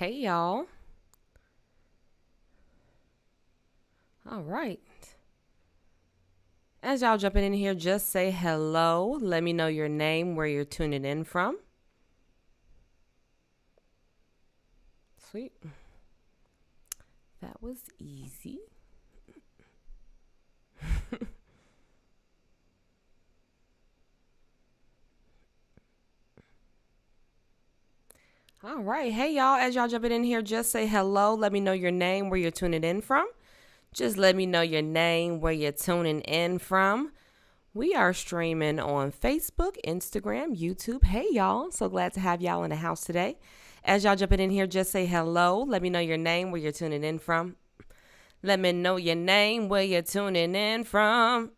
Hey, y'all. All right. As y'all jumping in here, just say hello. Let me know your name, where you're tuning in from. Sweet. That was easy. All right. Hey, y'all. As y'all jumping in here, just say hello. Let me know your name, where you're tuning in from. Just let me know your name, where you're tuning in from. We are streaming on Facebook, Instagram, YouTube. Hey, y'all. So glad to have y'all in the house today. As y'all jumping in here, just say hello. Let me know your name, where you're tuning in from. Let me know your name, where you're tuning in from.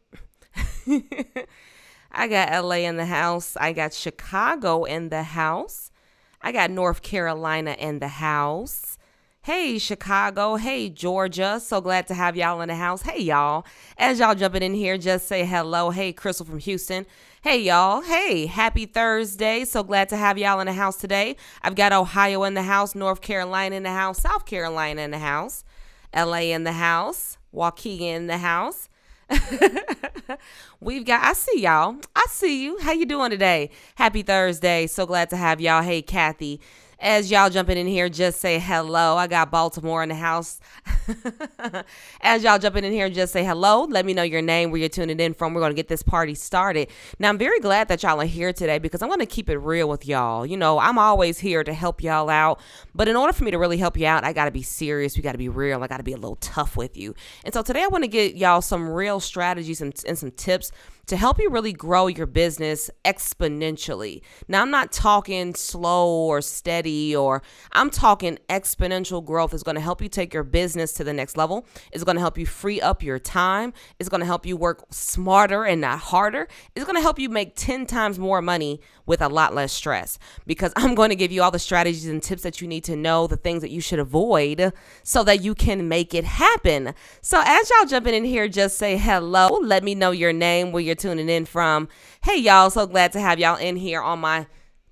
I got LA in the house. I got Chicago in the house. I got North Carolina in the house. Hey, Chicago. Hey, Georgia. So glad to have y'all in the house. Hey, y'all. As y'all jumping in here, just say hello. Hey, Crystal from Houston. Hey, y'all. Hey, happy Thursday. So glad to have y'all in the house today. I've got Ohio in the house, North Carolina in the house, South Carolina in the house, LA in the house, Waukegan in the house. I see y'all. I see you. How you doing today? Happy Thursday. So glad to have y'all. Hey, Kathy. As y'all jumping in here, just say hello. I got Baltimore in the house. As y'all jumping in here, just say hello. Let me know your name, where you're tuning in from. We're going to get this party started. Now, I'm very glad that y'all are here today because I'm going to keep it real with y'all. You know, I'm always here to help y'all out. But in order for me to really help you out, I got to be serious. We got to be real. I got to be a little tough with you. And so today I want to get y'all some real strategies and some tips to help you really grow your business exponentially. Now, I'm not talking slow or steady, or I'm talking exponential growth. Is going to help you take your business to the next level. It's going to help you free up your time. It's going to help you work smarter and not harder. It's going to help you make 10 times more money with a lot less stress, because I'm going to give you all the strategies and tips that you need to know, the things that you should avoid so that you can make it happen. So as y'all jumping in here, just say hello. Let me know your name, where you're tuning in from. Hey, y'all. So glad to have y'all in here on my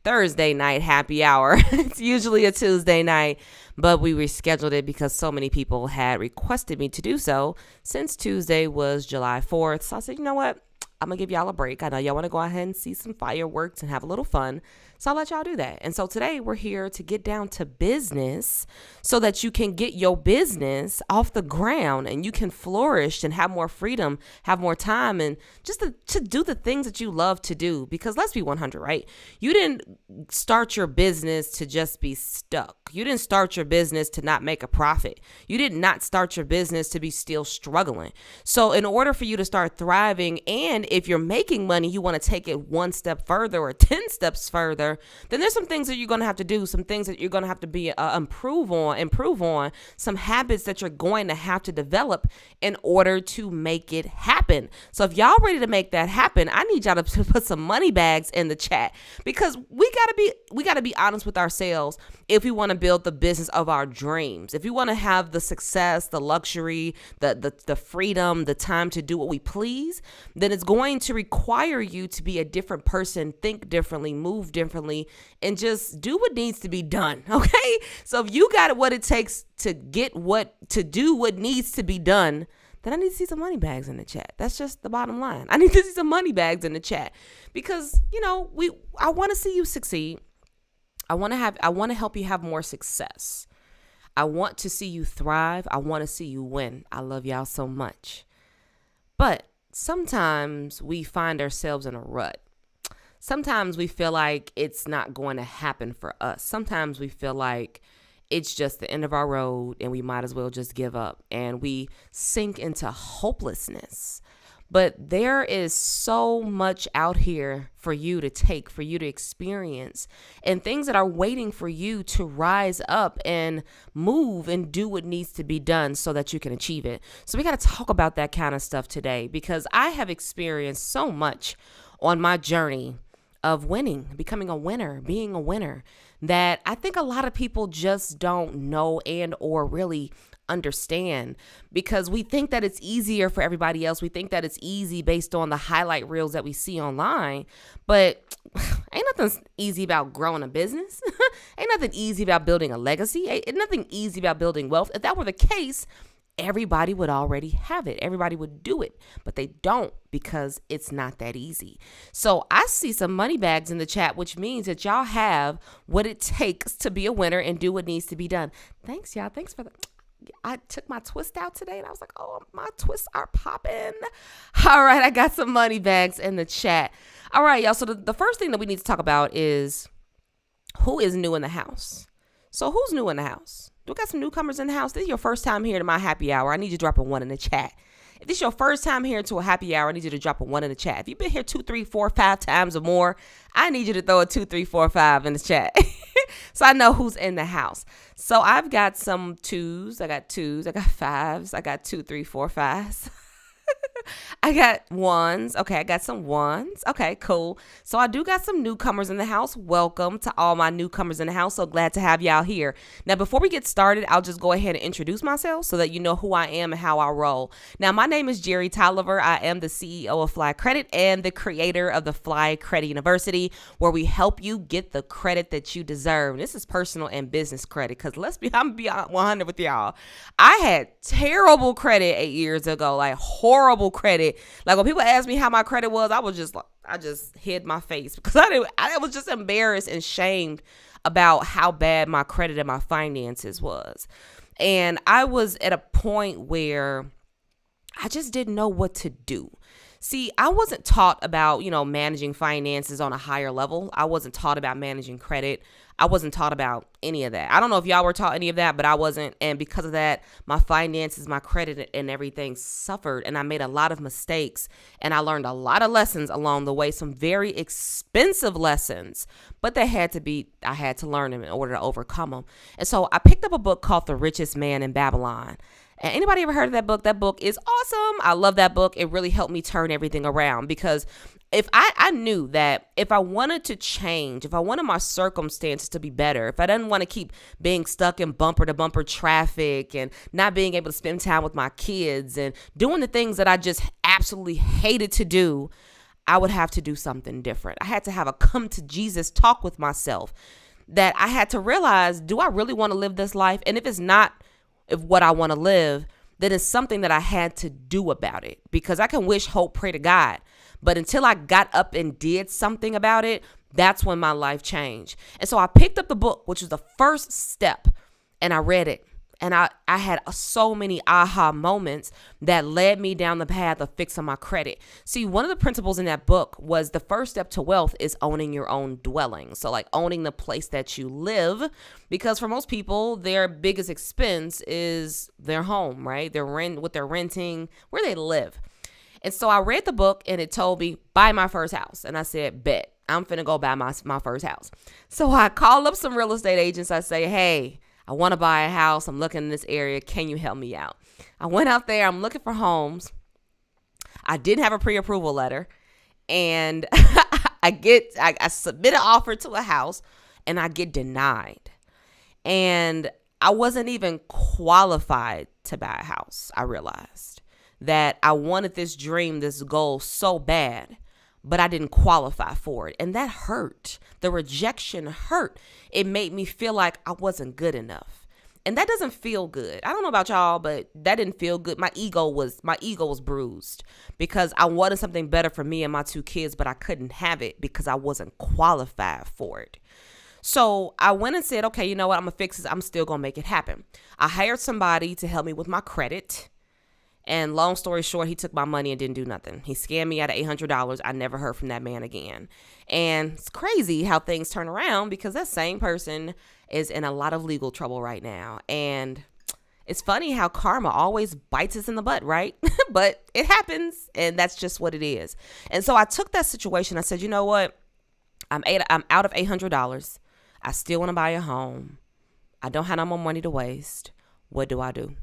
Thursday night happy hour. It's usually a Tuesday night, but we rescheduled it because so many people had requested me to do so since Tuesday was July 4th. So I said, you know what? I'm going to give y'all a break. I know y'all want to go ahead and see some fireworks and have a little fun. So I'll let y'all do that. And so today we're here to get down to business so that you can get your business off the ground and you can flourish and have more freedom, have more time, and just to do the things that you love to do. Because let's be 100, right? You didn't start your business to just be stuck. You didn't start your business to not make a profit. You did not start your business to be still struggling. So in order for you to start thriving, and if you're making money, you want to take it one step further or 10 steps further, then there's some things that you're going to have to do, some things that you're going to have to be improve on, some habits that you're going to have to develop in order to make it happen. So if y'all ready to make that happen, I need y'all to put some money bags in the chat, because we got to be honest with ourselves if we want to build the business of our dreams. If we want to have the success, the luxury, the freedom, the time to do what we please, then it's going to require you to be a different person, think differently, move differently, and just do what needs to be done. Okay. So if you got what it takes to do what needs to be done, then I need to see some money bags in the chat. That's just the bottom line. I need to see some money bags in the chat because, I want to see you succeed. I want to help you have more success. I want to see you thrive. I want to see you win. I love y'all so much. But sometimes we find ourselves in a rut. Sometimes we feel like it's not going to happen for us. Sometimes we feel like it's just the end of our road and we might as well just give up, and we sink into hopelessness. But there is so much out here for you to take, for you to experience, and things that are waiting for you to rise up and move and do what needs to be done so that you can achieve it. So we got to talk about that kind of stuff today, because I have experienced so much on my journey of winning, becoming a winner, being a winner, that I think a lot of people just don't know and or really understand, because we think that it's easier for everybody else. We think that it's easy based on the highlight reels that we see online, but ain't nothing easy about growing a business. Ain't nothing easy about building a legacy. Ain't nothing easy about building wealth. If that were the case, everybody would already have it. Everybody would do it, but they don't, because it's not that easy. So I see some money bags in the chat, which means that y'all have what it takes to be a winner and do what needs to be done. Thanks, y'all. Thanks for that. I took my twist out today and I was like, oh, my twists are popping. All right, I got some money bags in the chat. All right, y'all. So the first thing that we need to talk about is who is new in the house. So who's new in the house? Do we got some newcomers in the house? This is your first time here to my happy hour. I need you to drop a 1 in the chat. If this is your first time here to a happy hour, I need you to drop a 1 in the chat. If you've been here 2, 3, 4, 5 times or more, I need you to throw a 2, 3, 4, 5 in the chat. So I know who's in the house. So I've got some 2s. I got 2s. I got 5s. I got 2, 3, 4, 5s. I got 1s. Okay, I got some 1s. Okay, cool. So I do got some newcomers in the house. Welcome to all my newcomers in the house. So glad to have y'all here. Now, before we get started, I'll just go ahead and introduce myself so that you know who I am and how I roll. Now, my name is Jerry Tolliver. I am the CEO of Fly Credit and the creator of the Fly Credit University, where we help you get the credit that you deserve. This is personal and business credit, because I'm be 100 with y'all. I had terrible credit 8 years ago, like horrible credit. Like when people asked me how my credit was, I just hid my face, because I was just embarrassed and shamed about how bad my credit and my finances was. And I was at a point where I just didn't know what to do. See, I wasn't taught about, managing finances on a higher level. I wasn't taught about managing credit. I wasn't taught about any of that. I don't know if y'all were taught any of that, but I wasn't. And because of that, my finances, my credit, and everything suffered. And I made a lot of mistakes. And I learned a lot of lessons along the way, some very expensive lessons. But I had to learn them in order to overcome them. And so I picked up a book called The Richest Man in Babylon. And anybody ever heard of that book? That book is awesome. I love that book. It really helped me turn everything around, because if I knew that if I wanted to change, if I wanted my circumstances to be better, if I didn't want to keep being stuck in bumper to bumper traffic and not being able to spend time with my kids and doing the things that I just absolutely hated to do, I would have to do something different. I had to have a come to Jesus talk with myself, that I had to realize, do I really want to live this life? And if it's not what I want to live, then it's something that I had to do about it, because I can wish, hope, pray to God. But until I got up and did something about it, that's when my life changed. And so I picked up the book, which was the first step, and I read it. And I had so many aha moments that led me down the path of fixing my credit. See, one of the principles in that book was the first step to wealth is owning your own dwelling. So like owning the place that you live, because for most people, their biggest expense is their home, right? What they're renting, where they live. And so I read the book and it told me, buy my first house. And I said, bet, I'm finna go buy my first house. So I called up some real estate agents. I say, hey, I want to buy a house. I'm looking in this area. Can you help me out? I went out there. I'm looking for homes. I didn't have a pre-approval letter. And I submit an offer to a house and I get denied. And I wasn't even qualified to buy a house. I realized that I wanted this dream, this goal so bad, but I didn't qualify for it. And that hurt. The rejection hurt. It made me feel like I wasn't good enough. And that doesn't feel good. I don't know about y'all, but that didn't feel good. My ego was bruised, because I wanted something better for me and my 2 kids, but I couldn't have it because I wasn't qualified for it. So I went and said, okay, you know what? I'm going to fix this. I'm still going to make it happen. I hired somebody to help me with my credit. And long story short, he took my money and didn't do nothing. He scammed me out of $800. I never heard from that man again. And it's crazy how things turn around, because that same person is in a lot of legal trouble right now. And it's funny how karma always bites us in the butt, right? But it happens, and that's just what it is. And so I took that situation. I said, you know what? I'm out of $800. I still want to buy a home. I don't have no more money to waste. What do I do?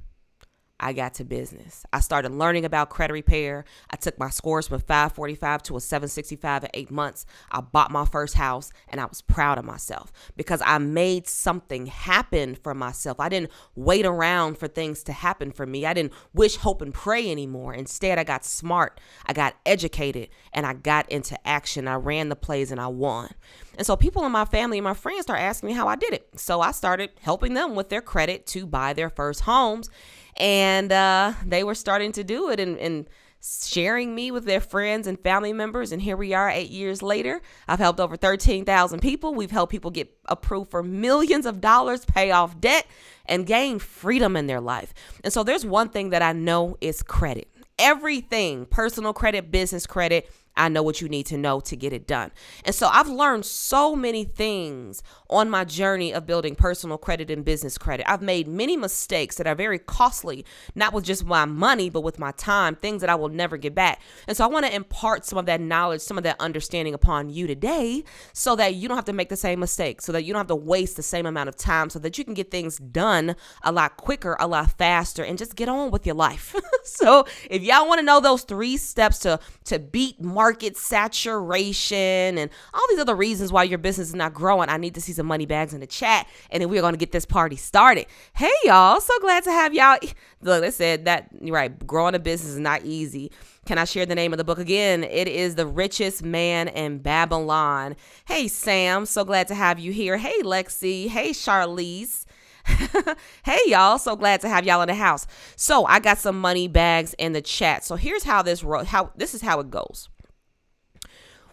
I got to business. I started learning about credit repair. I took my scores from 545 to a 765 in 8 months. I bought my first house and I was proud of myself because I made something happen for myself. I didn't wait around for things to happen for me. I didn't wish, hope, and pray anymore. Instead, I got smart. I got educated and I got into action. I ran the plays and I won. And so people in my family and my friends started asking me how I did it. So I started helping them with their credit to buy their first homes. And they were starting to do it and sharing me with their friends and family members. And here we are 8 years later. I've helped over 13,000 people. We've helped people get approved for millions of dollars, pay off debt, and gain freedom in their life. And so there's one thing that I know is credit. Everything, personal credit, business credit, I know what you need to know to get it done. And so I've learned so many things on my journey of building personal credit and business credit. I've made many mistakes that are very costly, not with just my money, but with my time, things that I will never get back. And so I want to impart some of that knowledge, some of that understanding upon you today so that you don't have to make the same mistakes, so that you don't have to waste the same amount of time, so that you can get things done a lot quicker, a lot faster, and just get on with your life. So if y'all want to know those 3 steps to beat market saturation and all these other reasons why your business is not growing, I need to see some money bags in the chat, and then we're going to get this party started. Hey, y'all. So glad to have y'all. Look, they said that, right, growing a business is not easy. Can I share the name of the book again? It is The Richest Man in Babylon. Hey, Sam. So glad to have you here. Hey, Lexi. Hey, Charlize. Hey, y'all. So glad to have y'all in the house. So I got some money bags in the chat. So here's how this is how it goes.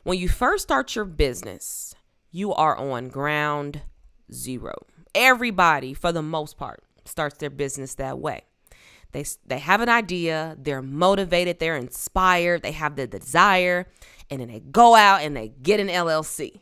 When you first start your business, you are on ground zero. Everybody, for the most part, starts their business that way. They have an idea, they're motivated, they're inspired, they have the desire, and then they go out and they get an LLC.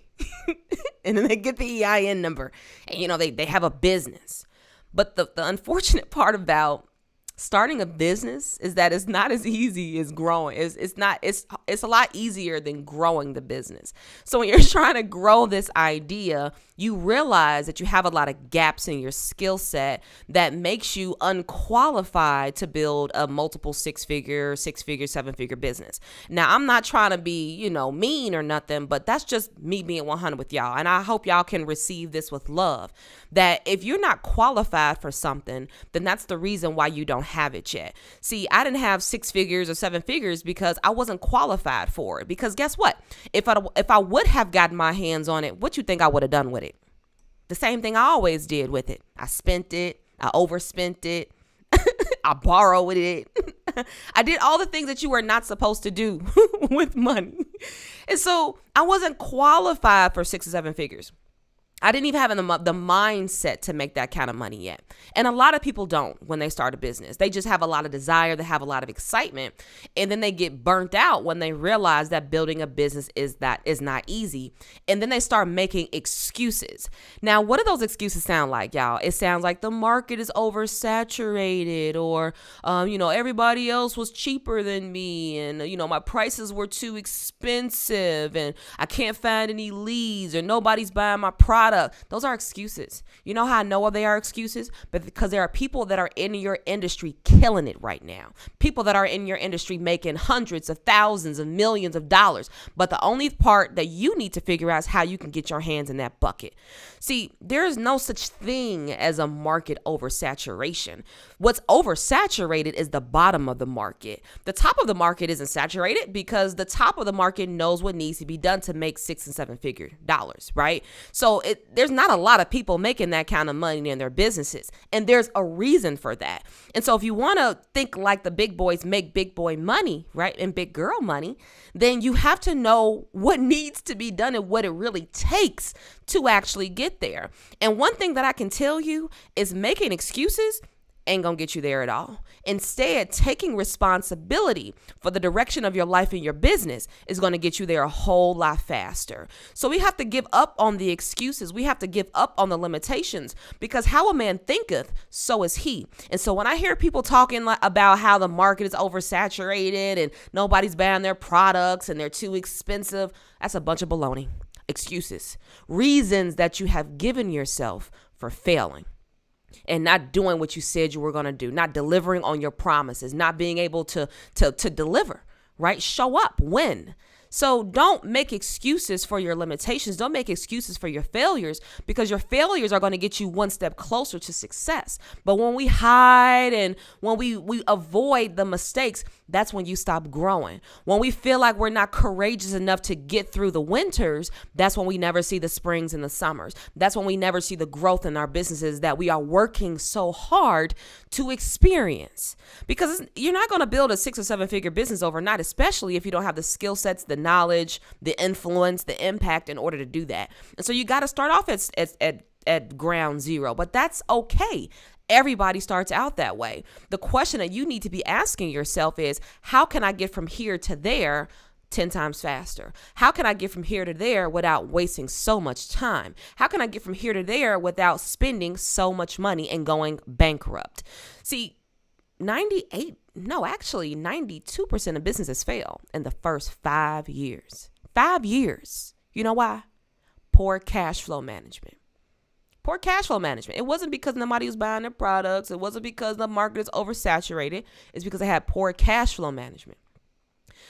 And then they get the EIN number, and they have a business. But the unfortunate part about starting a business is that it's not as easy as growing. It's a lot easier than growing the business. So when you're trying to grow this idea, you realize that you have a lot of gaps in your skill set that makes you unqualified to build a multiple six-figure, 7-figure business. Now, I'm not trying to be, mean or nothing, but that's just me being 100 with y'all. And I hope y'all can receive this with love, that if you're not qualified for something, then that's the reason why you don't have it yet. See, I didn't have 6 figures or 7 figures because I wasn't qualified for it. Because guess what? If I would have gotten my hands on it, what you think I would have done with it? The same thing I always did with it. I spent it. I overspent it. I borrowed it. I did all the things that you were not supposed to do with money. And so I wasn't qualified for 6 or 7 figures. I didn't even have the mindset to make that kind of money yet. And a lot of people don't when they start a business. They just have a lot of desire. They have a lot of excitement. And then they get burnt out when they realize that building a business is not easy. And then they start making excuses. Now, what do those excuses sound like, y'all? It sounds like the market is oversaturated, or, everybody else was cheaper than me. And, my prices were too expensive and I can't find any leads, or nobody's buying my product. Those are excuses. You know how I know they are excuses? But because there are people that are in your industry killing it right now. People that are in your industry making hundreds of thousands of millions of dollars. But the only part that you need to figure out is how you can get your hands in that bucket. See, there is no such thing as a market oversaturation. What's oversaturated is the bottom of the market. The top of the market isn't saturated because the top of the market knows what needs to be done to make 6 and 7 figure dollars, right? So there's not a lot of people making that kind of money in their businesses. And there's a reason for that. And so if you want to think like the big boys make big boy money, right, and big girl money, then you have to know what needs to be done and what it really takes to actually get there. And one thing that I can tell you is making excuses ain't gonna get you there at all. Instead, taking responsibility for the direction of your life and your business is gonna get you there a whole lot faster. So we have to give up on the excuses. We have to give up on the limitations, because how a man thinketh, so is he. And so when I hear people talking about how the market is oversaturated and nobody's buying their products and they're too expensive, that's a bunch of baloney. Excuses, reasons that you have given yourself for failing. and not doing what you said you were going to do, not delivering on your promises, not being able to deliver, right? Show up, win. So don't make excuses for your limitations. Don't make excuses for your failures, because your failures are going to get you one step closer to success. But when we hide and when we avoid the mistakes, that's when you stop growing. When we feel like we're not courageous enough to get through the winters, that's when we never see the springs and the summers. That's when we never see the growth in our businesses that we are working so hard to experience. Because you're not going to build a 6 or 7 figure business overnight, especially if you don't have the skill sets, the knowledge, the influence, the impact in order to do that. And so you got to start off at ground zero, but that's okay. Everybody starts out that way. The question that you need to be asking yourself is, how can I get from here to there 10 times faster? How can I get from here to there without wasting so much time? How can I get from here to there without spending so much money and going bankrupt? See, 92% of businesses fail in the first 5 years. 5 years. You know why? Poor cash flow management. Poor cash flow management. It wasn't because nobody was buying their products. It wasn't because the market is oversaturated. It's because they had poor cash flow management.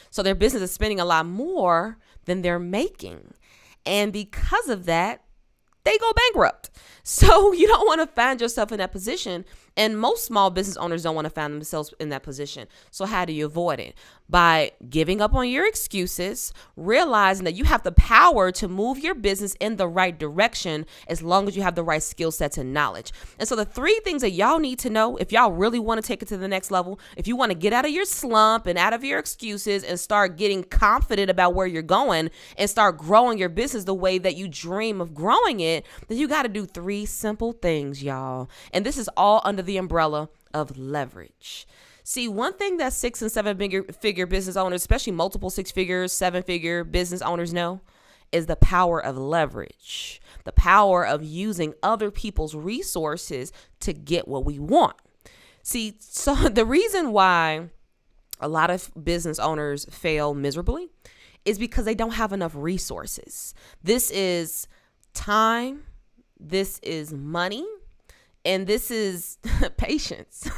So their business is spending a lot more than they're making. And because of that, they go bankrupt. So you don't want to find yourself in that position. And most small business owners don't want to find themselves in that position. So how do you avoid it? By giving up on your excuses, realizing that you have the power to move your business in the right direction as long as you have the right skill sets and knowledge. And so the 3 things that y'all need to know, if y'all really want to take it to the next level, if you want to get out of your slump and out of your excuses and start getting confident about where you're going and start growing your business the way that you dream of growing it, then you got to do 3 simple things, y'all. And this is all under the umbrella of leverage. See, one thing that 6 and 7 figure business owners, especially multiple 6-figure, 7-figure business owners know, is the power of leverage, the power of using other people's resources to get what we want. See, so the reason why a lot of business owners fail miserably is because they don't have enough resources. This is time, this is money, and this is patience.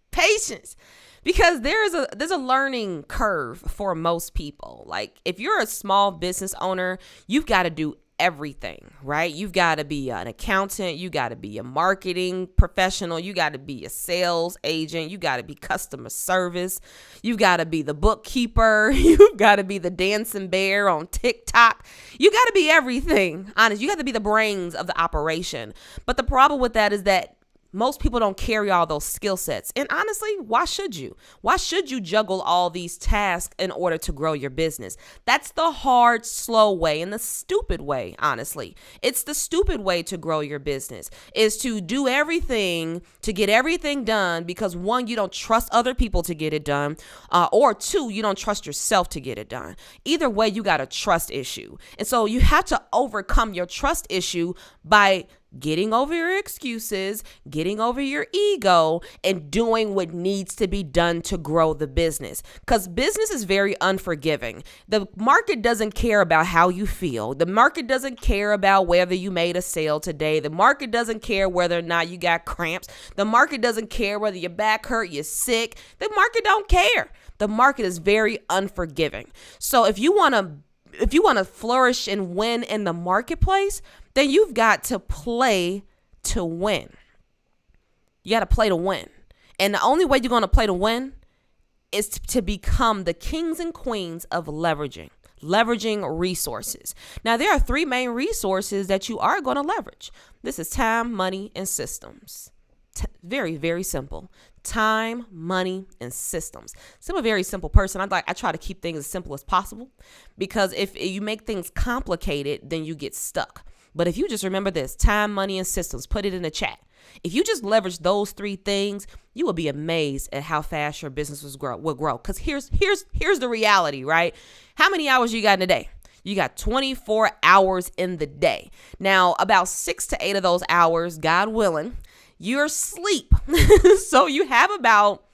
Patience. Because there's a learning curve for most people. Like, if you're a small business owner, you've got to do everything, right? You've got to be an accountant, you got to be a marketing professional, you got to be a sales agent, you got to be customer service, you got to be the bookkeeper, you got to be the dancing bear on TikTok. You got to be everything. Honest, you got to be the brains of the operation. But the problem with that is that most people don't carry all those skill sets. And honestly, why should you? Why should you juggle all these tasks in order to grow your business? That's the hard, slow way and the stupid way, honestly. It's the stupid way to grow your business, is to do everything, to get everything done because 1, you don't trust other people to get it done, or 2, you don't trust yourself to get it done. Either way, you got a trust issue. And so you have to overcome your trust issue by getting over your excuses, getting over your ego, and doing what needs to be done to grow the business. Because business is very unforgiving. The market doesn't care about how you feel. The market doesn't care about whether you made a sale today. The market doesn't care whether or not you got cramps. The market doesn't care whether your back hurt, you're sick. The market don't care. The market is very unforgiving. So if you want to flourish and win in the marketplace, then you've got to play to win. You got to play to win. And the only way you're going to play to win is to become the kings and queens of leveraging resources. Now, there are 3 main resources that you are going to leverage. This is time, money, and systems. Very, very simple. Time, money, and systems. So I'm a very simple person. I try to keep things as simple as possible, because if you make things complicated, then you get stuck. But if you just remember this, time, money, and systems, put it in the chat. If you just leverage those 3 things, you will be amazed at how fast your business will grow. Because here's the reality, right? How many hours you got in a day? You got 24 hours in the day. Now, about 6 to 8 of those hours, God willing, you're asleep. So you have about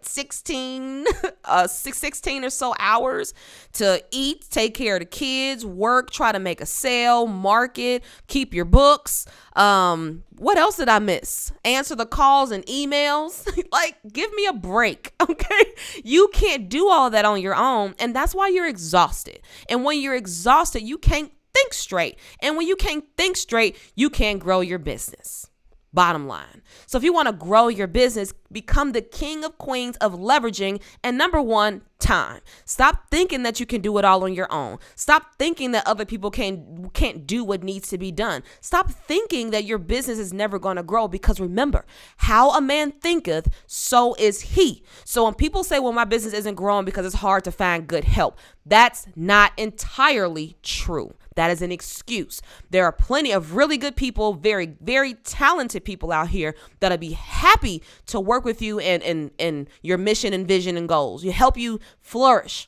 16 or so hours to eat, take care of the kids, work, try to make a sale, market, keep your books. What else did I miss? Answer the calls and emails. Like, give me a break, okay? You can't do all that on your own, and that's why you're exhausted. And when you're exhausted, you can't think straight. And when you can't think straight, you can't grow your business. Bottom line. So if you want to grow your business, become the king of queens of leveraging. And number one, time. Stop thinking that you can do it all on your own. Stop thinking that other people can't do what needs to be done. Stop thinking that your business is never going to grow, because remember, how a man thinketh, so is he. So when people say, well, my business isn't growing because it's hard to find good help, that's not entirely true. That is an excuse. There are plenty of really good people, very, very talented people out here that'll be happy to work with you in your mission and vision and goals. You help you flourish.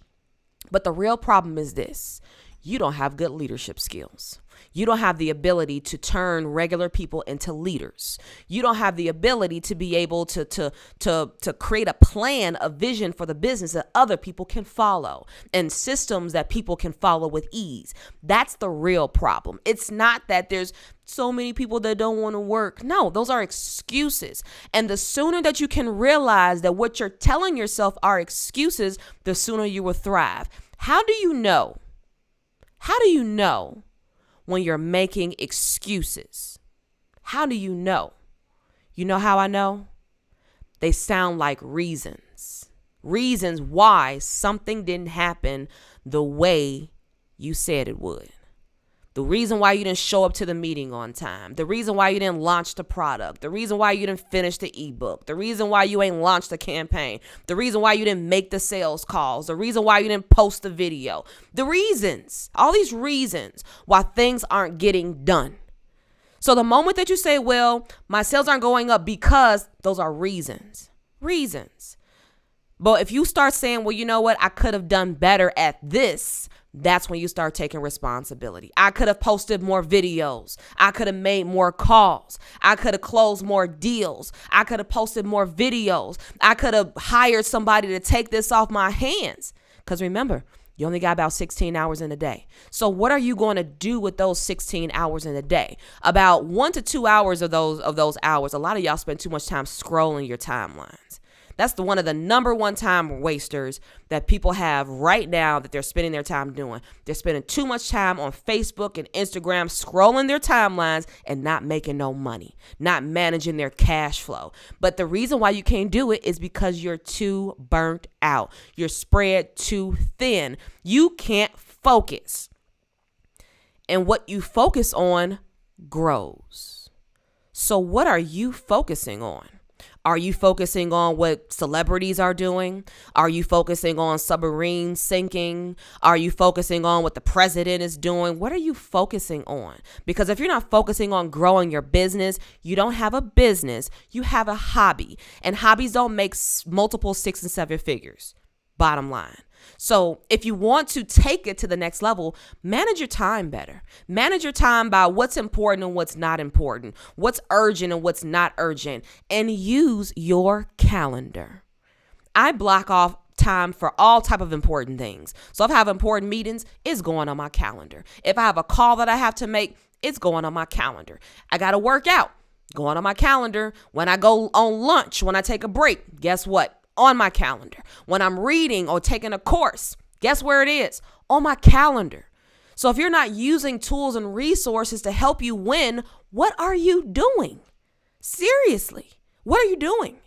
But the real problem is this: you don't have good leadership skills. You don't have the ability to turn regular people into leaders. You don't have the ability to be able to create a plan, a vision for the business that other people can follow, and systems that people can follow with ease. That's the real problem. It's not that there's so many people that don't want to work. No, those are excuses. And the sooner that you can realize that what you're telling yourself are excuses, the sooner you will thrive. How do you know? How do you know when you're making excuses? How do you know? You know how I know? They sound like reasons. Reasons why something didn't happen the way you said it would. The reason why you didn't show up to the meeting on time. The reason why you didn't launch the product. The reason why you didn't finish the ebook. The reason why you ain't launched the campaign. The reason why you didn't make the sales calls. The reason why you didn't post the video. The reasons, all these reasons why things aren't getting done. So the moment that you say, well, my sales aren't going up because, those are reasons. Reasons. But if you start saying, well, you know what, I could have done better at this, that's when you start taking responsibility. I could have posted more videos. I could have made more calls. I could have closed more deals. I could have posted more videos. I could have hired somebody to take this off my hands. Because remember, you only got about 16 hours in a day. So what are you going to do with those 16 hours in a day? About 1 to 2 hours of those hours. A lot of y'all spend too much time scrolling your timelines. That's one of the number one time wasters that people have right now that they're spending their time doing. They're spending too much time on Facebook and Instagram scrolling their timelines and not making no money, not managing their cash flow. But the reason why you can't do it is because you're too burnt out. You're spread too thin. You can't focus. And what you focus on grows. So what are you focusing on? Are you focusing on what celebrities are doing? Are you focusing on submarines sinking? Are you focusing on what the president is doing? What are you focusing on? Because if you're not focusing on growing your business, you don't have a business, you have a hobby. And hobbies don't make multiple 6 and 7 figures. Bottom line. So if you want to take it to the next level, manage your time better. Manage your time by what's important and what's not important, what's urgent and what's not urgent, and use your calendar. I block off time for all type of important things. So if I have important meetings, it's going on my calendar. If I have a call that I have to make, it's going on my calendar. I got to work out, going on my calendar. When I go on lunch, when I take a break, guess what? On my calendar. When I'm reading or taking a course, guess where it is? On my calendar. So if you're not using tools and resources to help you win, what are you doing? Seriously, what are you doing?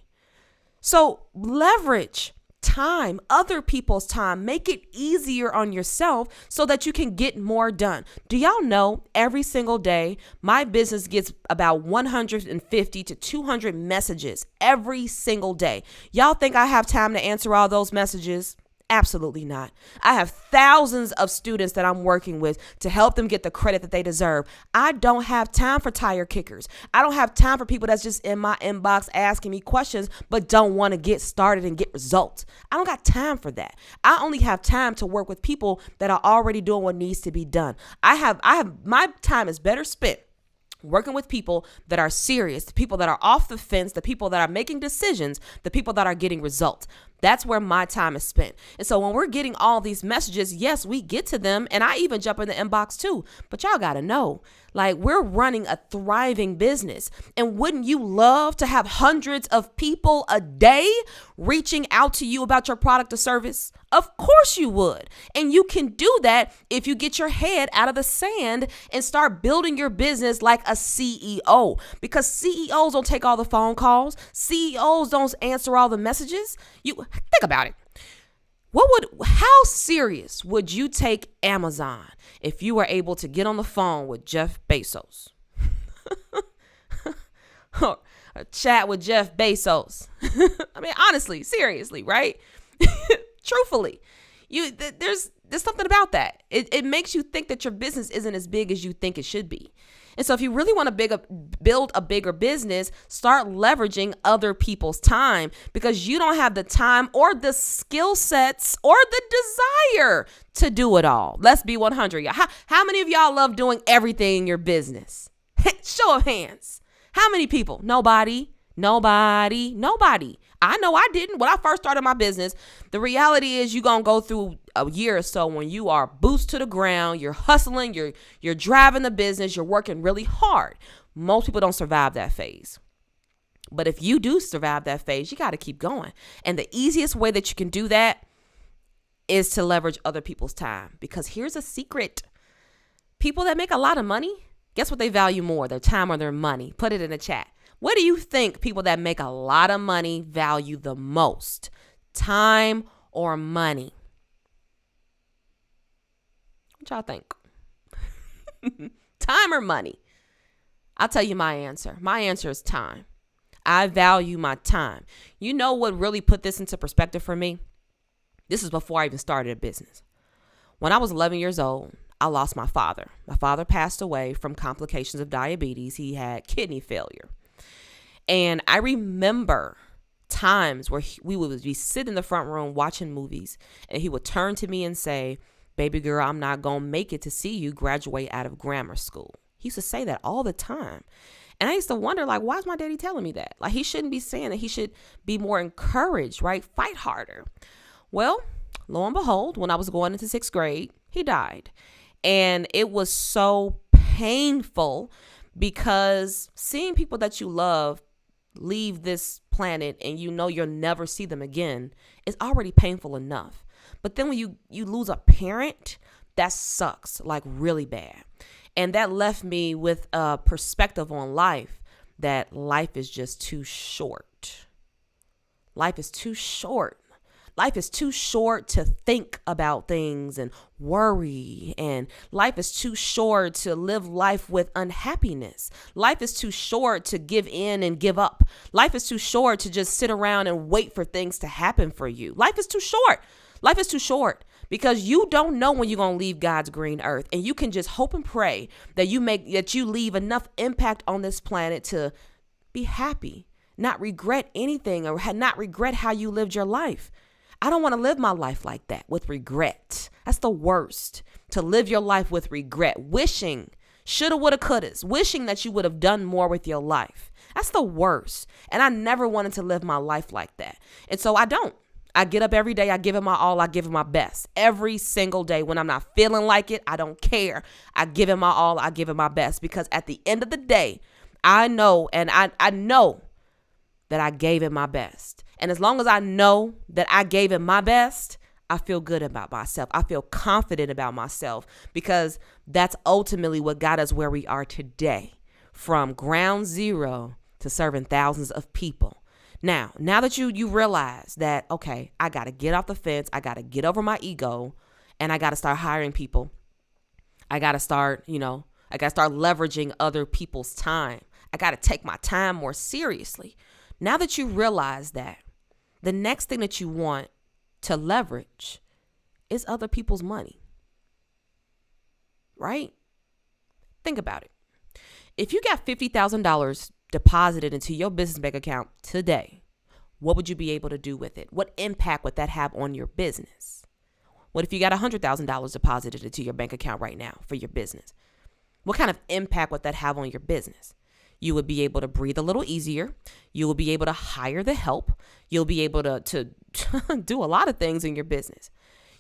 So leverage time, other people's time. Make it easier on yourself so that you can get more done. Do y'all know every single day my business gets about 150 to 200 messages every single day? Y'all think I have time to answer all those messages? Absolutely not. I have thousands of students that I'm working with to help them get the credit that they deserve. I don't have time for tire kickers. I don't have time for people that's just in my inbox asking me questions but don't want to get started and get results. I don't got time for that. I only have time to work with people that are already doing what needs to be done. I have my time is better spent Working with people that are serious, the people that are off the fence, the people that are making decisions, the people that are getting results. That's where my time is spent. And so when we're getting all these messages, yes, we get to them. And I even jump in the inbox too. But y'all got to know, like, we're running a thriving business. And wouldn't you love to have hundreds of people a day reaching out to you about your product or service? Of course you would. And you can do that if you get your head out of the sand and start building your business like a CEO. Because CEOs don't take all the phone calls. CEOs don't answer all the messages. You think about it. How serious would you take Amazon if you were able to get on the phone with Jeff Bezos? Or chat with Jeff Bezos. I mean, honestly, seriously, right? Truthfully, there's something about that. It makes you think that your business isn't as big as you think it should be. And so if you really want to build a bigger business, start leveraging other people's time, because you don't have the time or the skill sets or the desire to do it all. Let's be 100. How many of y'all love doing everything in your business? Show of hands. How many people? Nobody. I know I didn't. When I first started my business, the reality is you're going to go through a year or so when you are boots to the ground, you're hustling, you're driving the business, you're working really hard. Most people don't survive that phase. But if you do survive that phase, you got to keep going. And the easiest way that you can do that is to leverage other people's time. Because here's a secret. People that make a lot of money, guess what they value more, their time or their money? Put it in the chat. What do you think people that make a lot of money value the most? Time or money? What y'all think? Time or money? I'll tell you my answer. My answer is time. I value my time. You know what really put this into perspective for me? This is before I even started a business. When I was 11 years old, I lost my father. My father passed away from complications of diabetes. He had kidney failure. And I remember times where we would be sitting in the front room watching movies, and he would turn to me and say, "Baby girl, I'm not going to make it to see you graduate out of grammar school." He used to say that all the time. And I used to wonder, like, why is my daddy telling me that? Like, he shouldn't be saying that. He should be more encouraged, right? Fight harder. Well, lo and behold, when I was going into 6th grade, he died. And it was so painful because seeing people that you love leave this planet and you know you'll never see them again is already painful enough. But then when you lose a parent, that sucks, like really bad. And that left me with a perspective on life that life is just too short. Life is too short. Life is too short to think about things and worry. And life is too short to live life with unhappiness. Life is too short to give in and give up. Life is too short to just sit around and wait for things to happen for you. Life is too short. Life is too short because you don't know when you're going to leave God's green earth. And you can just hope and pray that you leave enough impact on this planet to be happy, not regret anything or not regret how you lived your life. I don't want to live my life like that, with regret. That's the worst, to live your life with regret, wishing, shoulda, woulda, couldas, wishing that you would have done more with your life. That's the worst. And I never wanted to live my life like that. And so I don't. I get up every day. I give it my all. I give it my best. Every single day when I'm not feeling like it, I don't care. I give it my all. I give it my best. Because at the end of the day, I know, and I know that I gave it my best. And as long as I know that I gave it my best, I feel good about myself. I feel confident about myself, because that's ultimately what got us where we are today, from ground zero to serving thousands of people. Now that you realize that, okay, I got to get off the fence. I got to get over my ego, and I got to start hiring people. I got to start leveraging other people's time. I got to take my time more seriously. Now that you realize that, the next thing that you want to leverage is other people's money, right? Think about it. If you got $50,000 deposited into your business bank account today, what would you be able to do with it? What impact would that have on your business? What if you got $100,000 deposited into your bank account right now for your business? what kind of impact would that have on your business? You would be able to breathe a little easier. You will be able to hire the help. You'll be able to do a lot of things in your business.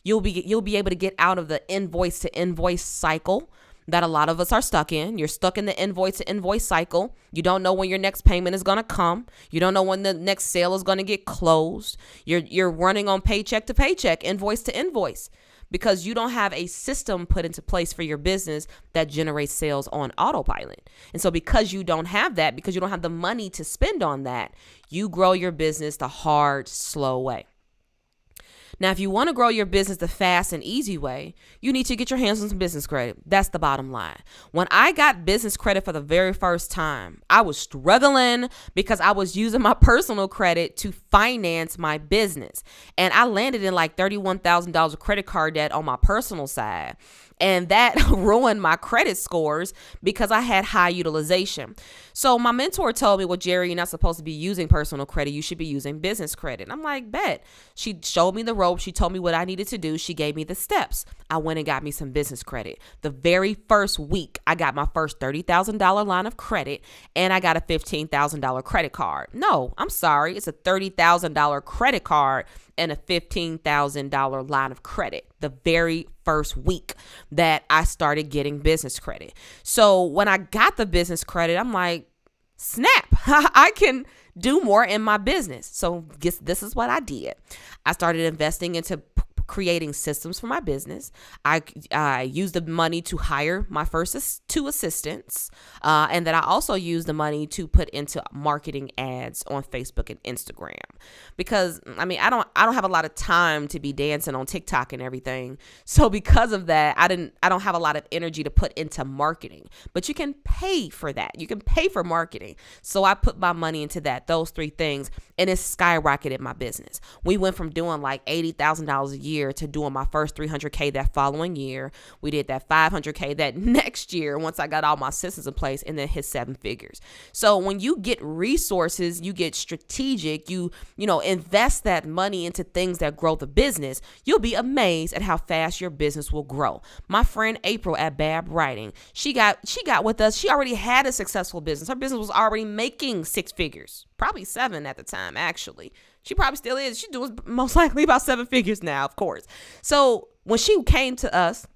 You'll be able to get out of the invoice to invoice cycle that a lot of us are stuck in. You're stuck in the invoice to invoice cycle. You don't know when your next payment is going to come. You don't know when the next sale is going to get closed. You're running on paycheck to paycheck, invoice to invoice, because you don't have a system put into place for your business that generates sales on autopilot. And so because you don't have that, because you don't have the money to spend on that, you grow your business the hard, slow way. Now, if you want to grow your business the fast and easy way, you need to get your hands on some business credit. That's the bottom line. When I got business credit for the very first time, I was struggling because I was using my personal credit to finance my business. And I landed in like $31,000 of credit card debt on my personal side. And that ruined my credit scores because I had high utilization. So my mentor told me, well, Jerry, you're not supposed to be using personal credit. You should be using business credit. And I'm like, bet. She showed me the ropes. She told me what I needed to do. She gave me the steps. I went and got me some business credit. The very first week, I got my first $30,000 line of credit and I got a $15,000 credit card. No, I'm sorry. It's a $30,000 credit card and a $15,000 line of credit the very first week that I started getting business credit. So when I got the business credit, I'm like, snap, I can do more in my business. So this is what I did. I started investing into creating systems for my business. I used the money to hire my first 2 assistants. And then I also used the money to put into marketing ads on Facebook and Instagram, because I mean, I don't have a lot of time to be dancing on TikTok and everything. So because of that, I don't have a lot of energy to put into marketing, but you can pay for that. You can pay for marketing. So I put my money into those 3 things, and it skyrocketed my business. We went from doing like $80,000 a year to doing my first $300K that following year. We did that $500K that next year once I got all my systems in place, and then hit 7 figures. So when you get resources, you get strategic, you invest that money into things that grow the business, you'll be amazed at how fast your business will grow. My friend April at Bab Writing, she got with us. She already had a successful business. Her business was already making 6 figures, probably 7 at the time, actually. She probably still is. She's doing most likely about 7 figures now, of course. So when she came to us,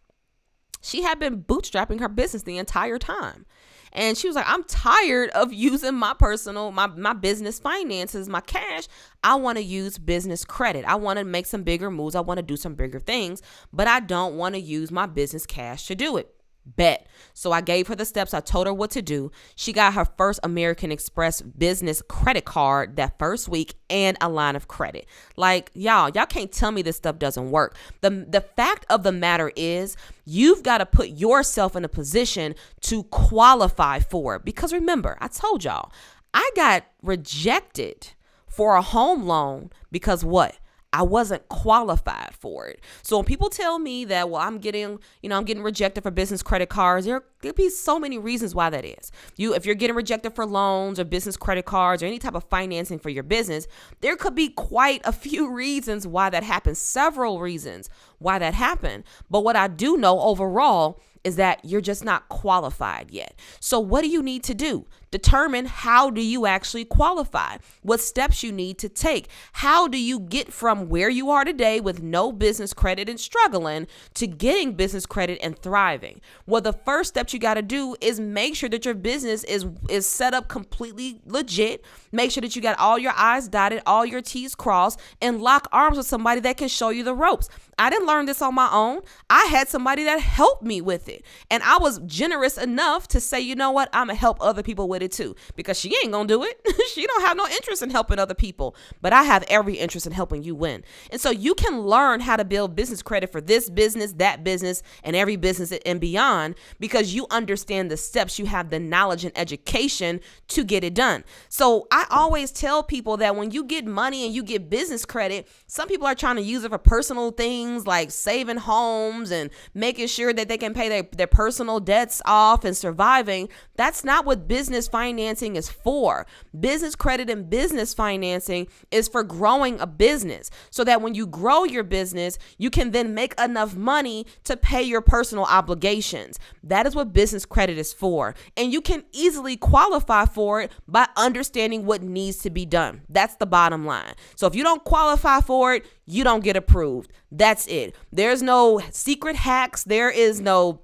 she had been bootstrapping her business the entire time. And she was like, I'm tired of using my personal, my business finances, my cash. I want to use business credit. I want to make some bigger moves. I want to do some bigger things, but I don't want to use my business cash to do it. Bet. So I gave her the steps. I told her what to do. She got her first American Express business credit card that first week and a line of credit. Like, y'all can't tell me this stuff doesn't work. The fact of the matter is, you've got to put yourself in a position to qualify for it. Because remember, I told y'all, I got rejected for a home loan because what? I wasn't qualified for it. So when people tell me that, well, I'm getting rejected for business credit cards, there'll be so many reasons why that is. If you're getting rejected for loans or business credit cards or any type of financing for your business, there could be quite a few reasons why that happens, several reasons why that happened. But what I do know overall is that you're just not qualified yet. So what do you need to do? Determine how do you actually qualify? What steps you need to take? How do you get from where you are today with no business credit and struggling to getting business credit and thriving? Well, the first step you got to do is make sure that your business is set up completely legit. Make sure that you got all your I's dotted, all your T's crossed, and lock arms with somebody that can show you the ropes. I didn't learn this on my own. I had somebody that helped me with it. And I was generous enough to say, you know what? I'm going to help other people with it too, because she ain't going to do it. She don't have no interest in helping other people, but I have every interest in helping you win. And so you can learn how to build business credit for this business, that business, and every business and beyond, because you understand the steps. You have the knowledge and education to get it done. So I always tell people that when you get money and you get business credit, some people are trying to use it for personal things like saving homes and making sure that they can pay their their personal debts off and surviving. That's not what business financing is for. Business credit and business financing is for growing a business so that when you grow your business, you can then make enough money to pay your personal obligations. That is what business credit is for. And you can easily qualify for it by understanding what needs to be done. That's the bottom line. So if you don't qualify for it, you don't get approved. That's it. There's no secret hacks. There is no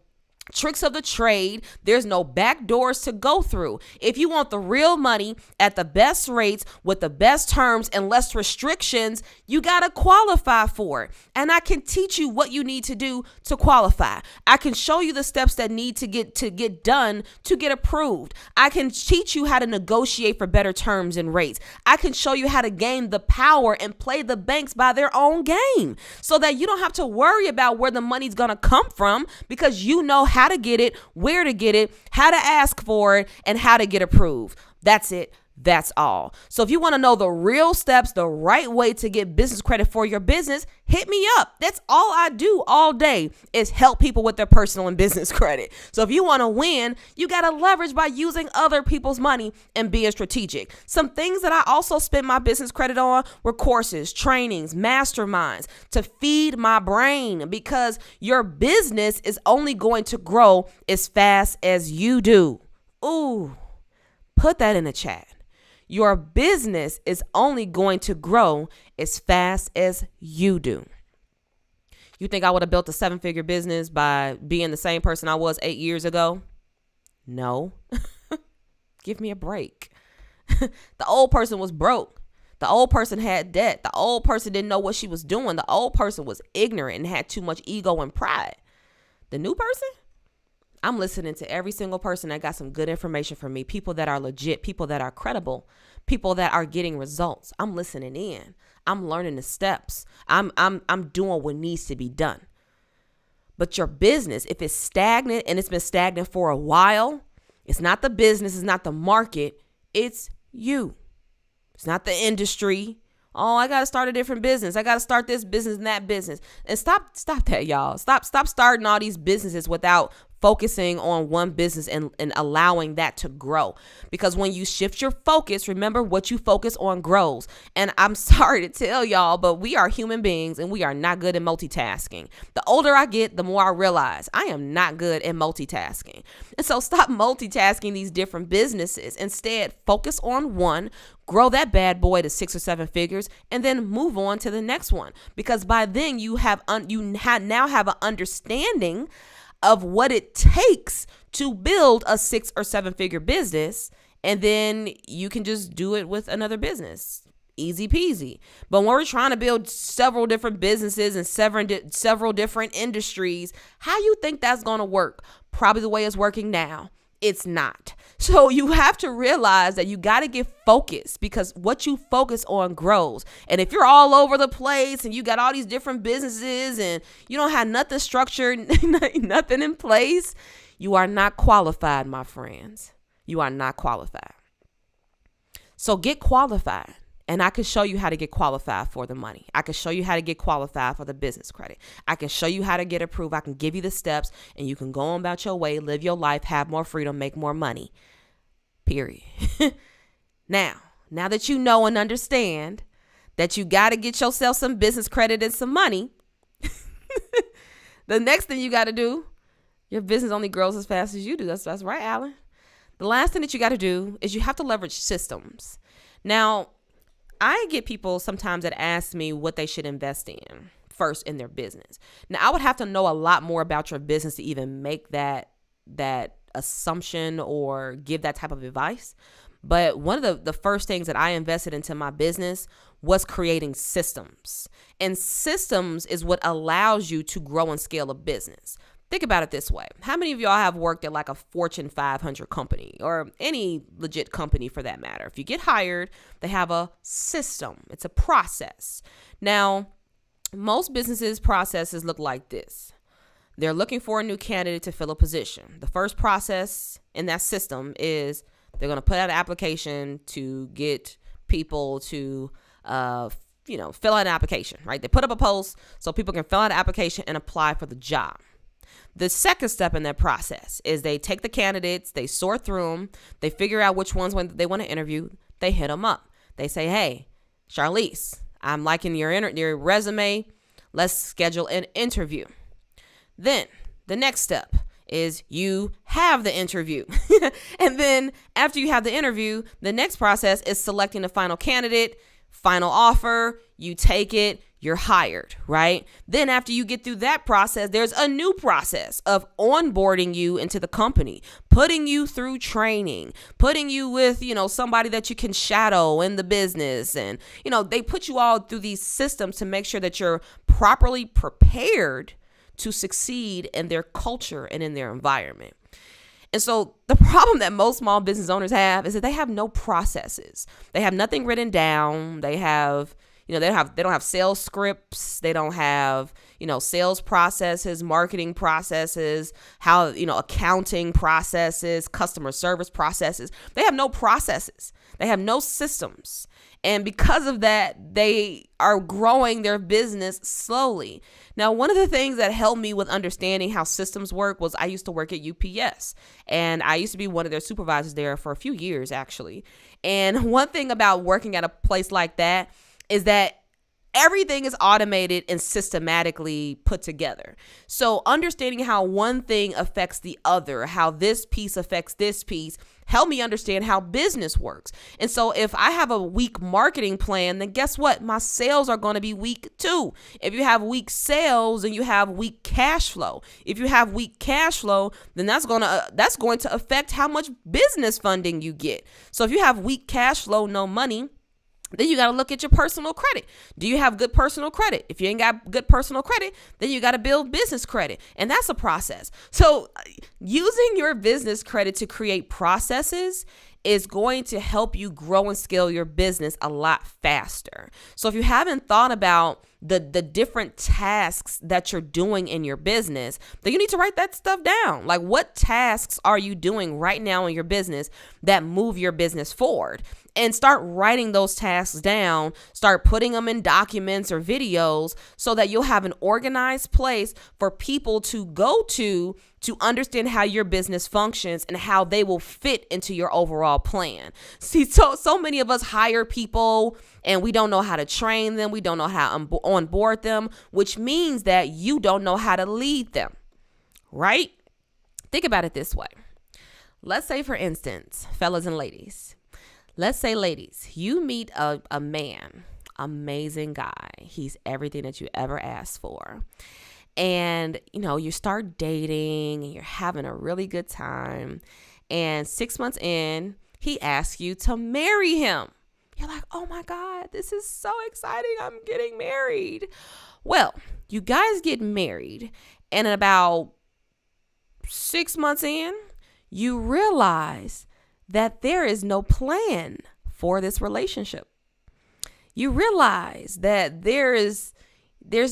tricks of the trade. There's no back doors to go through. If you want the real money at the best rates with the best terms and less restrictions, you got to qualify for it. And I can teach you what you need to do to qualify. I can show you the steps that need to get done to get approved. I can teach you how to negotiate for better terms and rates. I can show you how to gain the power and play the banks by their own game so that you don't have to worry about where the money's going to come from because you know how to get it, where to get it, how to ask for it, and how to get approved. That's it. That's all. So if you want to know the real steps, the right way to get business credit for your business, hit me up. That's all I do all day is help people with their personal and business credit. So if you want to win, you got to leverage by using other people's money and being strategic. Some things that I also spent my business credit on were courses, trainings, masterminds to feed my brain because your business is only going to grow as fast as you do. Ooh, put that in the chat. Your business is only going to grow as fast as you do. You think I would have built a 7-figure business by being the same person I was 8 years ago? No. Give me a break. The old person was broke. The old person had debt. The old person didn't know what she was doing. The old person was ignorant and had too much ego and pride. The new person? I'm listening to every single person that got some good information from me, people that are legit, people that are credible, people that are getting results. I'm listening in. I'm learning the steps. I'm doing what needs to be done. But your business, if it's stagnant and it's been stagnant for a while, it's not the business, it's not the market, it's you. It's not the industry. Oh, I got to start a different business. I got to start this business and that business. And stop that, y'all. Stop starting all these businesses without focusing on one business and allowing that to grow. Because when you shift your focus, remember what you focus on grows. And I'm sorry to tell y'all, but we are human beings and we are not good at multitasking. The older I get, the more I realize I am not good at multitasking. And so stop multitasking these different businesses. Instead, focus on one, grow that bad boy to 6 or 7 figures, and then move on to the next one. Because by then you now have an understanding of what it takes to build a 6 or 7 figure business. And then you can just do it with another business. Easy peasy. But when we're trying to build several different businesses and several different industries, how you think that's going to work? Probably the way it's working now. It's not. So you have to realize that you got to get focused because what you focus on grows. And if you're all over the place and you got all these different businesses and you don't have nothing structured, nothing in place, you are not qualified, my friends. You are not qualified. So get qualified. And I can show you how to get qualified for the money. I can show you how to get qualified for the business credit. I can show you how to get approved. I can give you the steps and you can go on about your way, live your life, have more freedom, make more money. Period. Now that you know and understand that you got to get yourself some business credit and some money, the next thing you got to do, your business only grows as fast as you do. That's right, Alan. The last thing that you got to do is you have to leverage systems. Now, I get people sometimes that ask me what they should invest in first in their business. Now, I would have to know a lot more about your business to even make that assumption or give that type of advice. But one of the first things that I invested into my business was creating systems. And systems is what allows you to grow and scale a business. Think about it this way. How many of y'all have worked at like a Fortune 500 company or any legit company for that matter? If you get hired, they have a system. It's a process. Now, most businesses' processes look like this. They're looking for a new candidate to fill a position. The first process in that system is they're going to put out an application to get people to fill out an application, right? They put up a post so people can fill out an application and apply for the job. The second step in that process is they take the candidates, they sort through them, they figure out which ones when they want to interview, they hit them up. They say, hey, Charlize, I'm liking your resume. Let's schedule an interview. Then the next step is you have the interview. And then after you have the interview, the next process is selecting the final candidate, final offer, you take it, you're hired, right? Then after you get through that process, there's a new process of onboarding you into the company, putting you through training, putting you with, somebody that you can shadow in the business. And, they put you all through these systems to make sure that you're properly prepared to succeed in their culture and in their environment. And so the problem that most small business owners have is that they have no processes. They have nothing written down. They have, they don't have sales scripts. They don't have, sales processes, marketing processes, accounting processes, customer service processes. They have no processes. They have no systems. And because of that, they are growing their business slowly. Now, one of the things that helped me with understanding how systems work was I used to work at UPS, and I used to be one of their supervisors there for a few years, actually. And one thing about working at a place like that is that everything is automated and systematically put together. So understanding how one thing affects the other, how this piece affects this piece, help me understand how business works. And so if I have a weak marketing plan, then guess what? My sales are going to be weak too. If you have weak sales, then you have weak cash flow. If you have weak cash flow, then that's going to affect how much business funding you get. So if you have weak cash flow, no money, then you got to look at your personal credit. Do you have good personal credit? If you ain't got good personal credit, then you got to build business credit. And that's a process. So using your business credit to create processes is going to help you grow and scale your business a lot faster. So if you haven't thought about the different tasks that you're doing in your business, then you need to write that stuff down. Like, what tasks are you doing right now in your business that move your business forward? And start writing those tasks down, start putting them in documents or videos so that you'll have an organized place for people to go to understand how your business functions and how they will fit into your overall plan. See, so many of us hire people and we don't know how to train them. We don't know how to onboard them, which means that you don't know how to lead them, right? Think about it this way. Let's say, for instance, fellas and ladies, let's say, ladies, you meet a man, amazing guy. He's everything that you ever asked for. And, you start dating and you're having a really good time. And 6 months in, he asks you to marry him. You're like, oh my God, this is so exciting. I'm getting married. Well, you guys get married. And about 6 months in, you realize that there is no plan for this relationship. You realize that there's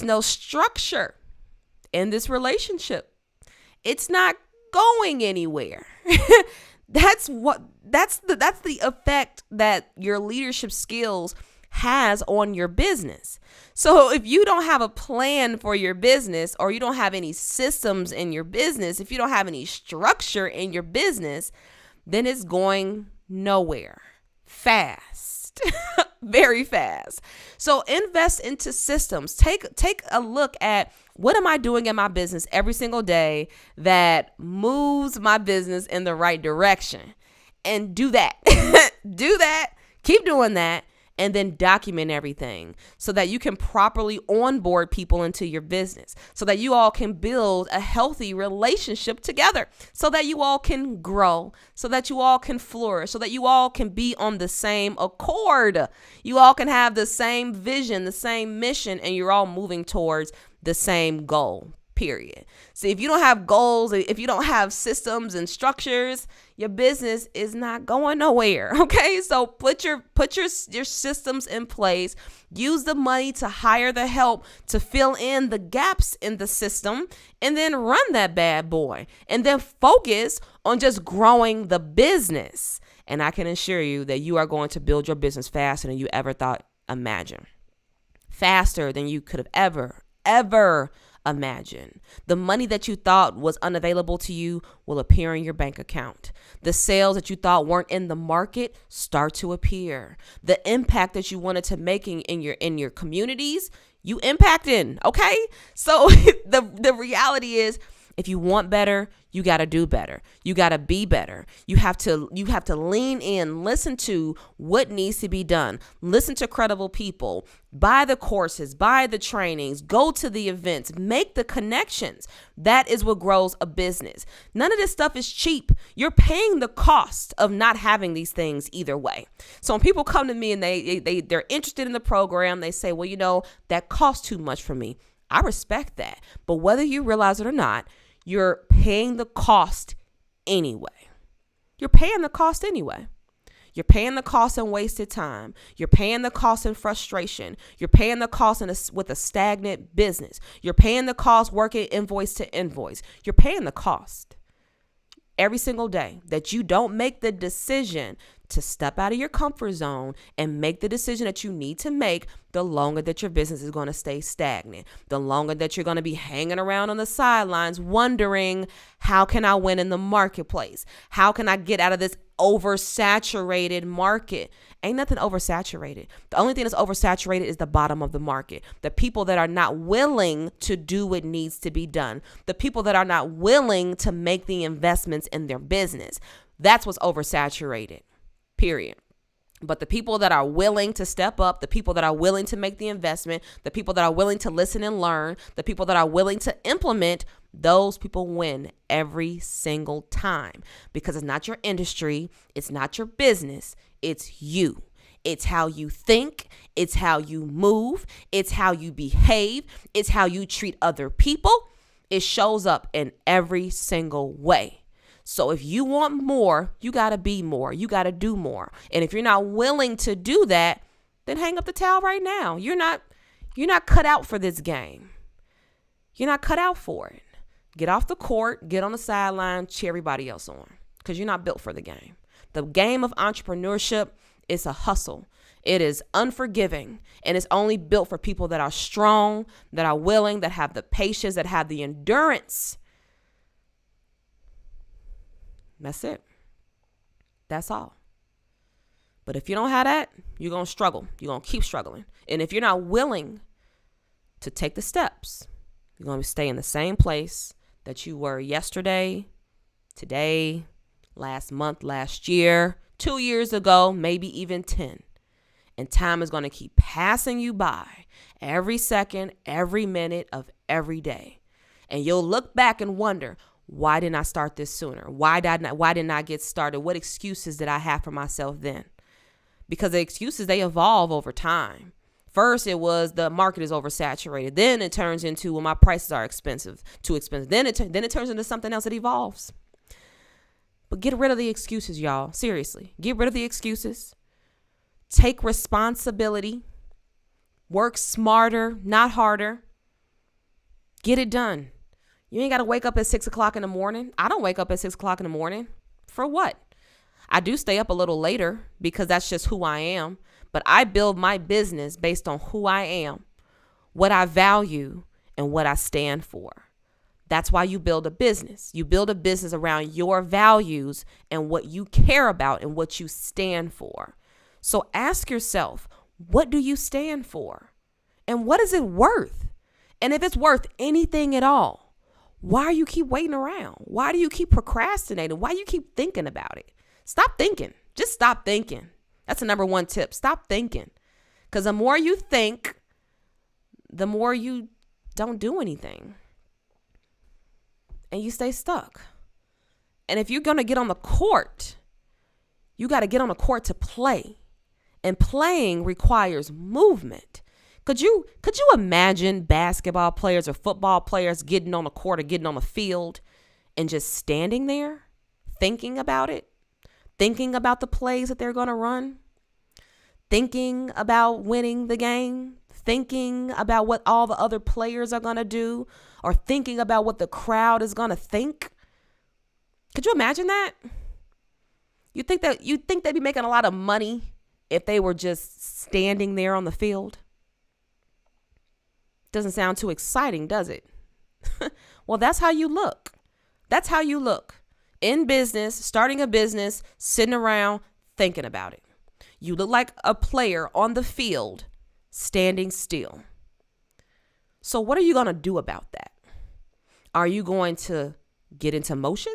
no structure in this relationship. It's not going anywhere. That's the effect that your leadership skills has on your business. So if you don't have a plan for your business, or you don't have any systems in your business, if you don't have any structure in your business, then it's going nowhere fast, very fast. So invest into systems. Take a look at, what am I doing in my business every single day that moves my business in the right direction? And do that. Do that. Keep doing that. And then document everything so that you can properly onboard people into your business, so that you all can build a healthy relationship together, so that you all can grow, so that you all can flourish, so that you all can be on the same accord. You all can have the same vision, the same mission, and you're all moving towards the same goal. Period. So if you don't have goals, if you don't have systems and structures, your business is not going nowhere. Okay. So put your systems in place, use the money to hire the help to fill in the gaps in the system, and then run that bad boy, and then focus on just growing the business. And I can assure you that you are going to build your business faster than you ever thought, imagine. Faster than you could have ever imagine. The money that you thought was unavailable to you will appear in your bank account. The sales that you thought weren't in the market start to appear. The impact that you wanted to make in your communities, you impact in, okay? So the reality is, if you want better, you got to do better. You got to be better. You have to lean in, listen to what needs to be done. Listen to credible people. Buy the courses, buy the trainings, go to the events, make the connections. That is what grows a business. None of this stuff is cheap. You're paying the cost of not having these things either way. So when people come to me and they're interested in the program, they say, well, that costs too much for me. I respect that. But whether you realize it or not, you're paying the cost anyway. You're paying the cost anyway. You're paying the cost in wasted time. You're paying the cost in frustration. You're paying the cost with a stagnant business. You're paying the cost working invoice to invoice. You're paying the cost every single day that you don't make the decision to step out of your comfort zone and make the decision that you need to make. The longer that your business is going to stay stagnant, the longer that you're going to be hanging around on the sidelines wondering, how can I win in the marketplace? How can I get out of this oversaturated market? Ain't nothing oversaturated. The only thing that's oversaturated is the bottom of the market. The people that are not willing to do what needs to be done. The people that are not willing to make the investments in their business. That's what's oversaturated. Period. But the people that are willing to step up, the people that are willing to make the investment, the people that are willing to listen and learn, the people that are willing to implement, those people win every single time, because it's not your industry. It's not your business. It's you. It's how you think. It's how you move. It's how you behave. It's how you treat other people. It shows up in every single way. So if you want more, you got to be more. You got to do more. And if you're not willing to do that, then hang up the towel right now. You're not cut out for this game. You're not cut out for it. Get off the court, get on the sideline, cheer everybody else on, because you're not built for the game. The game of entrepreneurship is a hustle. It is unforgiving, and it's only built for people that are strong, that are willing, that have the patience, that have the endurance. That's it. That's all. But if you don't have that, you're going to struggle. You're going to keep struggling. And if you're not willing to take the steps, you're going to stay in the same place that you were yesterday, today, last month, last year, 2 years ago, maybe even 10. And time is going to keep passing you by every second, every minute of every day. And you'll look back and wonder, why didn't I start this sooner? Why didn't I get started? What excuses did I have for myself then? Because the excuses, they evolve over time. First, it was the market is oversaturated. Then it turns into, well, my prices are too expensive. Then it turns into something else that evolves. But get rid of the excuses, y'all. Seriously, get rid of the excuses. Take responsibility. Work smarter, not harder. Get it done. You ain't got to wake up at 6 o'clock in the morning. I don't wake up at 6 o'clock in the morning. For what? I do stay up a little later because that's just who I am. But I build my business based on who I am, what I value, and what I stand for. That's why you build a business. You build a business around your values and what you care about and what you stand for. So ask yourself, what do you stand for? And what is it worth? And if it's worth anything at all, why do you keep waiting around? Why do you keep procrastinating? Why do you keep thinking about it? Stop thinking. Just stop thinking. That's the number one tip. Stop thinking. Because the more you think, the more you don't do anything. And you stay stuck. And if you're going to get on the court, you got to get on the court to play. And playing requires movement. Could you imagine basketball players or football players getting on the court or getting on the field and just standing there thinking about it, thinking about the plays that they're going to run, thinking about winning the game, thinking about what all the other players are going to do, or thinking about what the crowd is going to think? Could you imagine that? You think they'd be making a lot of money if they were just standing there on the field? Doesn't sound too exciting, does it? Well, that's how you look. That's how you look. In business, starting a business, sitting around thinking about it. You look like a player on the field standing still. So what are you going to do about that? Are you going to get into motion?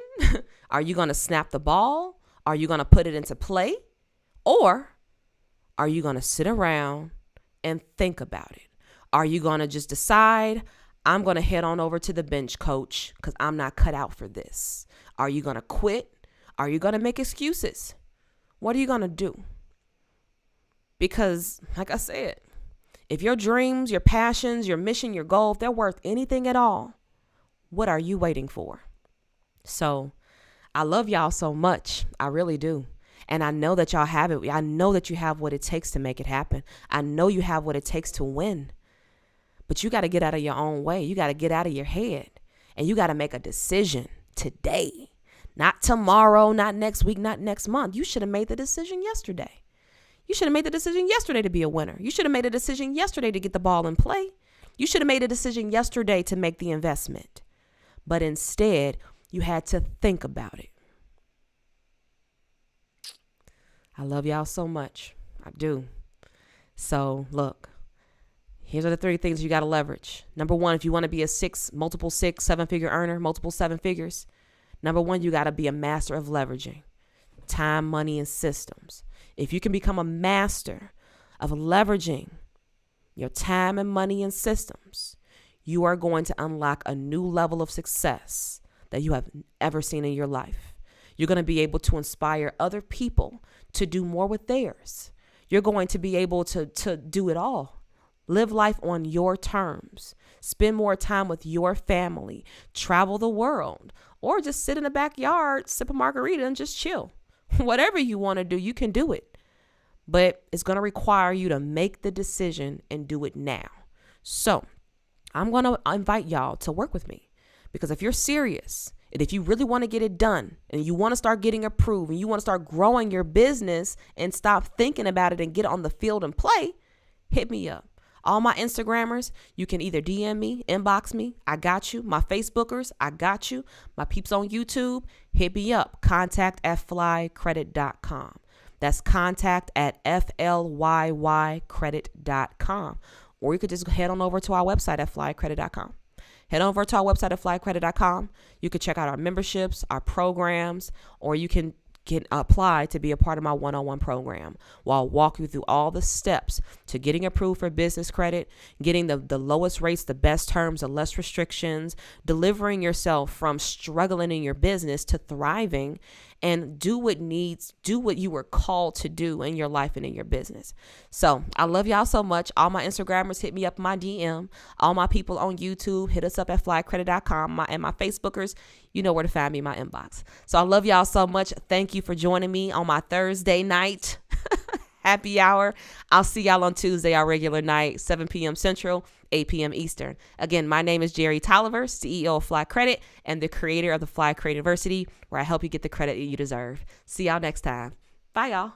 Are you going to snap the ball? Are you going to put it into play? Or are you going to sit around and think about it? Are you going to just decide, I'm going to head on over to the bench, coach, because I'm not cut out for this? Are you going to quit? Are you going to make excuses? What are you going to do? Because, like I said, if your dreams, your passions, your mission, your goal, if they're worth anything at all, what are you waiting for? So I love y'all so much. I really do. And I know that y'all have it. I know that you have what it takes to make it happen. I know you have what it takes to win. But you got to get out of your own way. You got to get out of your head. And you got to make a decision today. Not tomorrow, not next week, not next month. You should have made the decision yesterday. You should have made the decision yesterday to be a winner. You should have made a decision yesterday to get the ball in play. You should have made a decision yesterday to make the investment. But instead, you had to think about it. I love y'all so much. I do. So look, here's are the 3 things you got to leverage. Number 1, if you want to be a multiple 7-figure earner, multiple 7 figures, number 1, you got to be a master of leveraging time, money, and systems. If you can become a master of leveraging your time and money and systems, you are going to unlock a new level of success that you have ever seen in your life. You're going to be able to inspire other people to do more with theirs. You're going to be able to do it all. Live life on your terms. Spend more time with your family. Travel the world. Or just sit in the backyard, sip a margarita, and just chill. Whatever you want to do, you can do it. But it's going to require you to make the decision and do it now. So I'm going to invite y'all to work with me. Because if you're serious, and if you really want to get it done and you want to start getting approved and you want to start growing your business and stop thinking about it and get on the field and play, hit me up. All my Instagrammers, you can either DM me, inbox me. I got you. My Facebookers, I got you. My peeps on YouTube, hit me up. contact@flycredit.com. That's contact@flycredit.com. Or you could just head on over to our website at flycredit.com. Head over to our website at flycredit.com. You can check out our memberships, our programs, or you can apply to be a part of my one-on-one program where I'll walk you through all the steps to getting approved for business credit, getting the lowest rates, the best terms, the less restrictions, delivering yourself from struggling in your business to thriving, and do what you were called to do in your life and in your business. So I love y'all so much. All my Instagrammers, hit me up in my DM. All my people on YouTube, hit us up at flycredit.com. And my Facebookers, you know where to find me in my inbox. So I love y'all so much. Thank you for joining me on my Thursday night happy hour. I'll see y'all on Tuesday, our regular night, 7 p.m. Central, 8 p.m. Eastern. Again, my name is Jerry Tolliver, CEO of Fly Credit and the creator of the Fly Credit University, where I help you get the credit you deserve. See y'all next time. Bye, y'all.